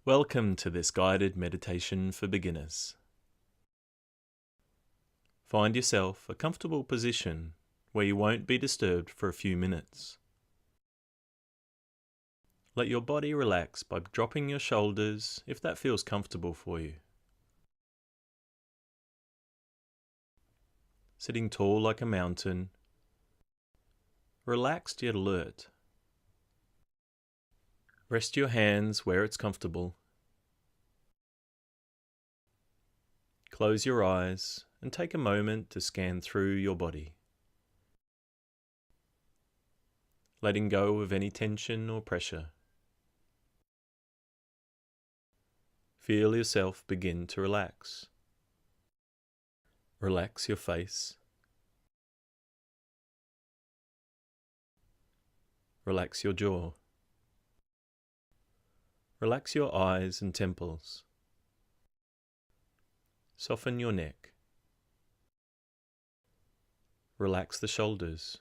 Welcome to this guided meditation for beginners. Find yourself a comfortable position where you won't be disturbed for a few minutes. Let your body relax by dropping your shoulders if that feels comfortable for you. Sitting tall like a mountain, relaxed yet alert. Rest your hands where it's comfortable. Close your eyes and take a moment to scan through your body. Letting go of any tension or pressure. Feel yourself begin to relax. Relax your face. Relax your jaw. Relax your eyes and temples. Soften your neck. Relax the shoulders.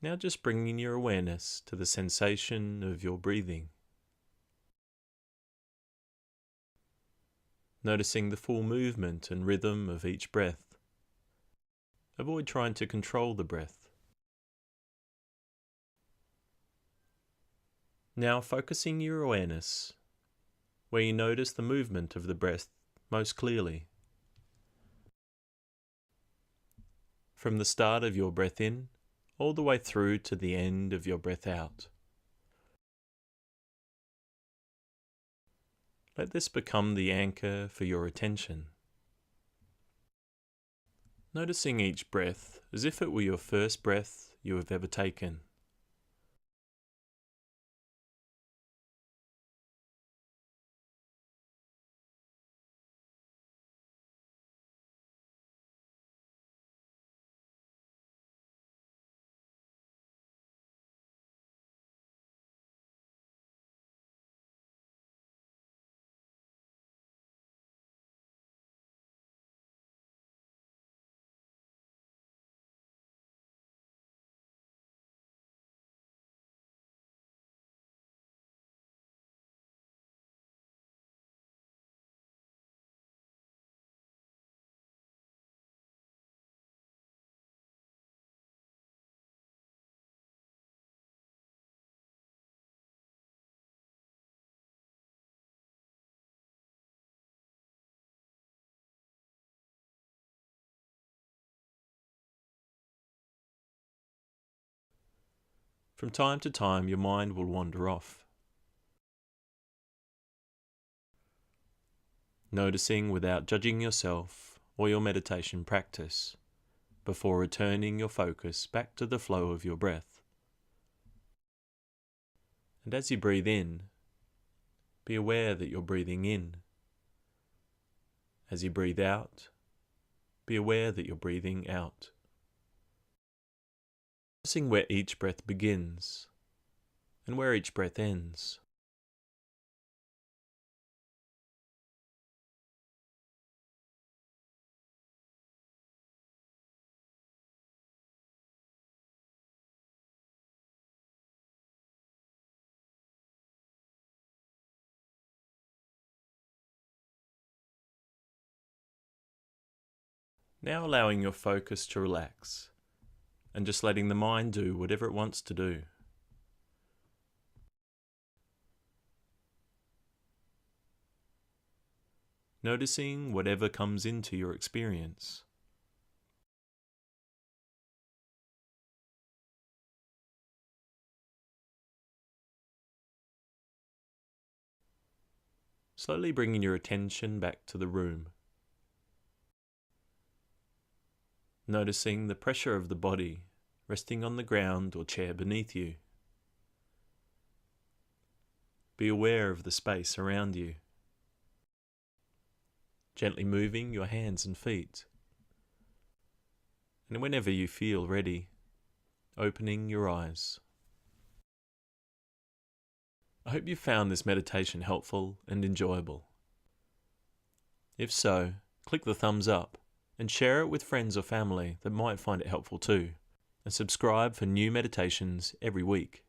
Now just bringing your awareness to the sensation of your breathing. Noticing the full movement and rhythm of each breath. Avoid trying to control the breath. Now focusing your awareness where you notice the movement of the breath most clearly. From the start of your breath in, all the way through to the end of your breath out. Let this become the anchor for your attention. Noticing each breath as if it were your first breath you have ever taken. From time to time, your mind will wander off. Noticing without judging yourself or your meditation practice, before returning your focus back to the flow of your breath. And as you breathe in, be aware that you're breathing in. As you breathe out, be aware that you're breathing out. Noticing where each breath begins and where each breath ends. Now allowing your focus to relax and just letting the mind do whatever it wants to do. Noticing whatever comes into your experience. Slowly bringing your attention back to the room. Noticing the pressure of the body resting on the ground or chair beneath you. Be aware of the space around you. Gently moving your hands and feet. And whenever you feel ready, opening your eyes. I hope you found this meditation helpful and enjoyable. If so, click the thumbs up and share it with friends or family that might find it helpful too, and subscribe for new meditations every week.